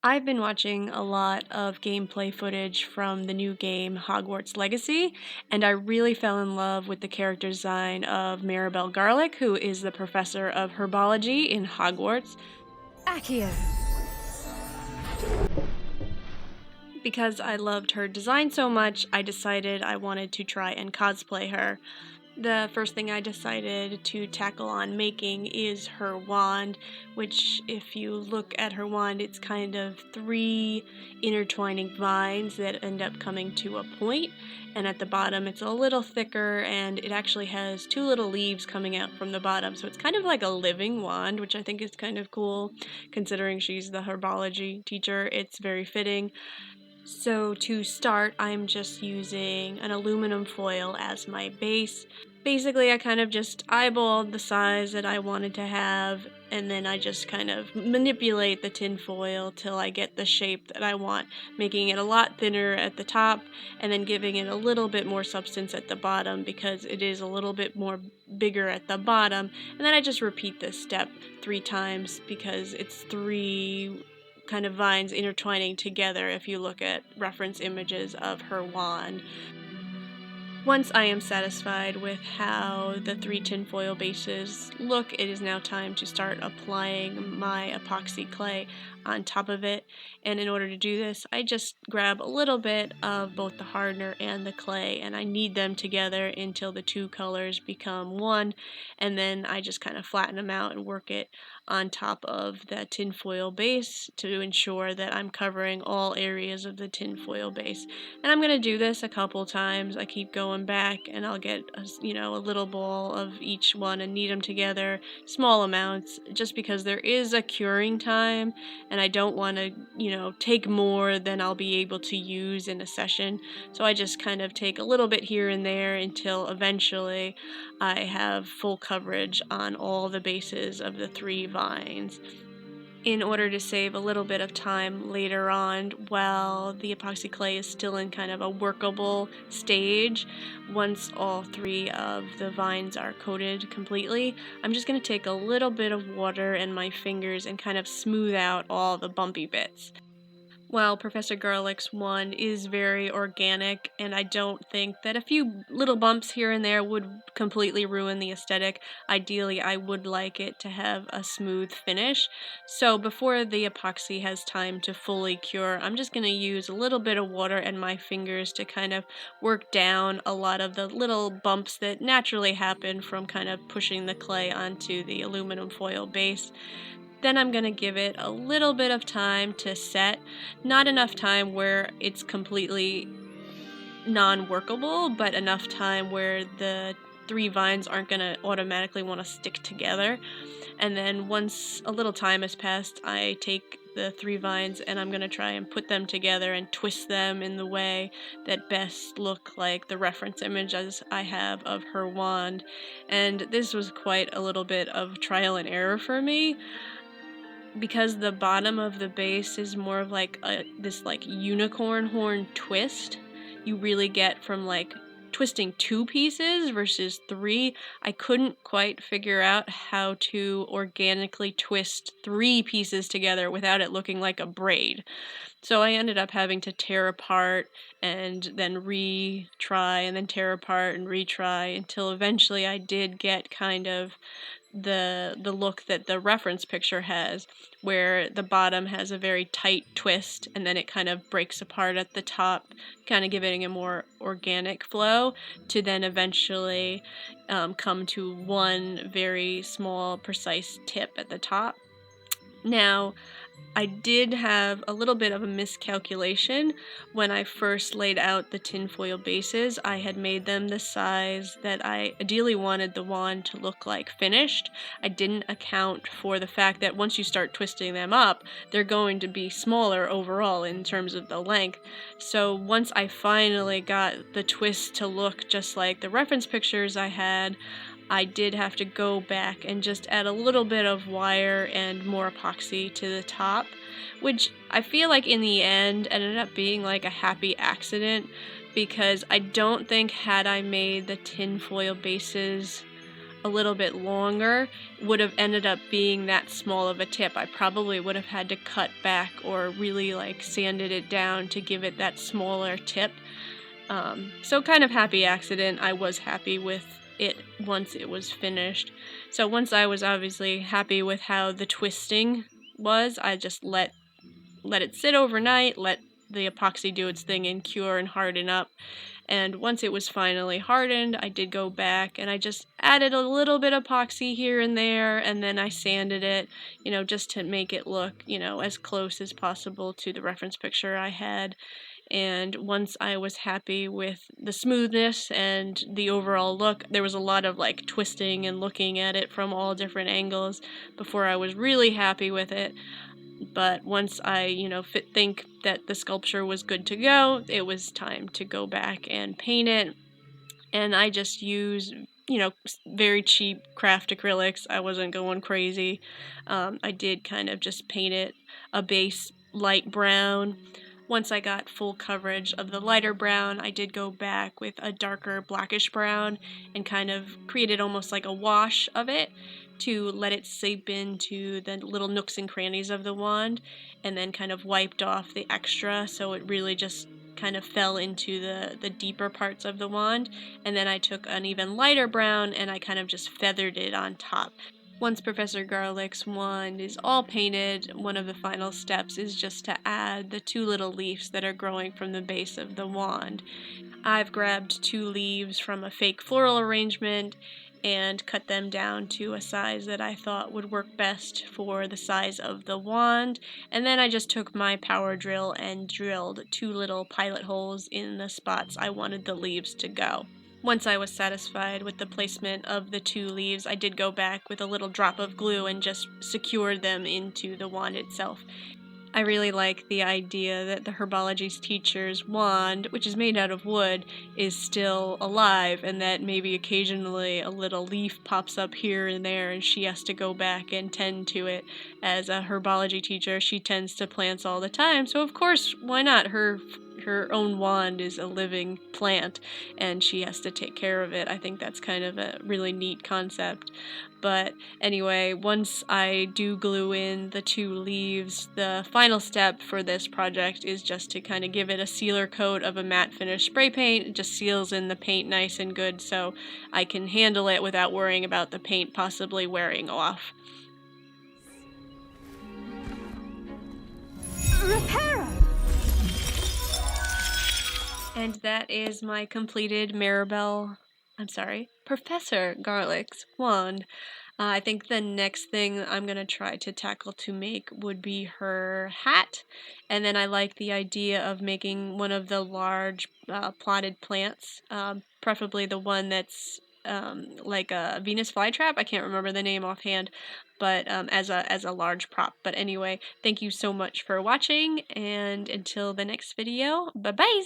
I've been watching a lot of gameplay footage from the new game Hogwarts Legacy, and I really fell in love with the character design of Mirabel Garlick, who is the professor of herbology in Hogwarts. Accio. Because I loved her design so much, I decided I wanted to try and cosplay her. The first thing I decided to tackle on making is her wand, which, if you look at her wand, it's kind of three intertwining vines that end up coming to a point, and at the bottom it's a little thicker, and it actually has two little leaves coming out from the bottom, so it's kind of like a living wand, which I think is kind of cool. Considering she's the herbology teacher, it's very fitting. So to start, I'm just using an aluminum foil as my base. Basically, I kind of just eyeballed the size that I wanted to have, and then I just kind of manipulate the tin foil till I get the shape that I want, making it a lot thinner at the top, and then giving it a little bit more substance at the bottom because it is a little bit more bigger at the bottom. And then I just repeat this step 3 times because it's three kind of vines intertwining together if you look at reference images of her wand. Once I am satisfied with how the three tinfoil bases look, it is now time to start applying my epoxy clay on top of it. And in order to do this, I just grab a little bit of both the hardener and the clay, and I knead them together until the two colors become one, and then I just kind of flatten them out and work it on top of the tinfoil base to ensure that I'm covering all areas of the tinfoil base. And I'm going to do this a couple times. I keep going back, and I'll get a little ball of each one and knead them together, small amounts, just because there is a curing time, and I don't want to, take more than I'll be able to use in a session. So I just kind of take a little bit here and there until eventually I have full coverage on all the bases of the three vines. In order to save a little bit of time later on while the epoxy clay is still in kind of a workable stage, once all three of the vines are coated completely, I'm just going to take a little bit of water in my fingers and kind of smooth out all the bumpy bits. While Professor Garlick's one is very organic, and I don't think that a few little bumps here and there would completely ruin the aesthetic, ideally I would like it to have a smooth finish. So before the epoxy has time to fully cure, I'm just going to use a little bit of water and my fingers to kind of work down a lot of the little bumps that naturally happen from kind of pushing the clay onto the aluminum foil base. Then I'm going to give it a little bit of time to set. Not enough time where it's completely non-workable, but enough time where the three vines aren't going to automatically want to stick together. And then once a little time has passed, I take the three vines and I'm going to try and put them together and twist them in the way that best look like the reference images I have of her wand. And this was quite a little bit of trial and error for me, because the bottom of the base is more of like this unicorn horn twist you really get from twisting two pieces versus three. I couldn't quite figure out how to organically twist three pieces together without it looking like a braid. So I ended up having to tear apart and then retry and then tear apart and retry until eventually I did get kind of the look that the reference picture has, where the bottom has a very tight twist and then it kind of breaks apart at the top, kind of giving a more organic flow, to then eventually come to one very small precise tip at the top. Now, I did have a little bit of a miscalculation when I first laid out the tinfoil bases. I had made them the size that I ideally wanted the wand to look like finished. I didn't account for the fact that once you start twisting them up, they're going to be smaller overall in terms of the length. So once I finally got the twist to look just like the reference pictures I had, I did have to go back and just add a little bit of wire and more epoxy to the top, which I feel like in the end ended up being like a happy accident, because I don't think had I made the tinfoil bases a little bit longer, would have ended up being that small of a tip. I probably would have had to cut back or really like sanded it down to give it that smaller tip. So kind of happy accident. I was happy with it once it was finished. So once I was obviously happy with how the twisting was, I just let it sit overnight, let the epoxy do its thing and cure and harden up. And once it was finally hardened, I did go back and I just added a little bit of epoxy here and there, and then I sanded it, just to make it look, as close as possible to the reference picture I had. And once I was happy with the smoothness and the overall look, there was a lot of like twisting and looking at it from all different angles before I was really happy with it. But once I, think that the sculpture was good to go, it was time to go back and paint it. And I just used, very cheap craft acrylics. I wasn't going crazy. I did kind of just paint it a base light brown. Once I got full coverage of the lighter brown, I did go back with a darker blackish brown and kind of created almost like a wash of it to let it seep into the little nooks and crannies of the wand, and then kind of wiped off the extra so it really just kind of fell into the deeper parts of the wand. And then I took an even lighter brown and I kind of just feathered it on top. Once Professor Garlick's wand is all painted, one of the final steps is just to add the 2 little leaves that are growing from the base of the wand. I've grabbed 2 leaves from a fake floral arrangement and cut them down to a size that I thought would work best for the size of the wand, and then I just took my power drill and drilled 2 little pilot holes in the spots I wanted the leaves to go. Once I was satisfied with the placement of the 2 leaves, I did go back with a little drop of glue and just secured them into the wand itself. I really like the idea that the herbology teacher's wand, which is made out of wood, is still alive, and that maybe occasionally a little leaf pops up here and there and she has to go back and tend to it. As a herbology teacher, she tends to plants all the time, so of course, why not? Her own wand is a living plant and she has to take care of it. I think that's kind of a really neat concept. But anyway, once I do glue in the 2 leaves, the final step for this project is just to kind of give it a sealer coat of a matte finish spray paint. It just seals in the paint nice and good so I can handle it without worrying about the paint possibly wearing off. Reparo! And that is my completed Professor Garlick's wand. I think the next thing I'm going to try to tackle to make would be her hat. And then I like the idea of making one of the large plotted plants, preferably the one that's like a Venus flytrap. I can't remember the name offhand, but as a large prop. But anyway, thank you so much for watching, and until the next video, bye-bye!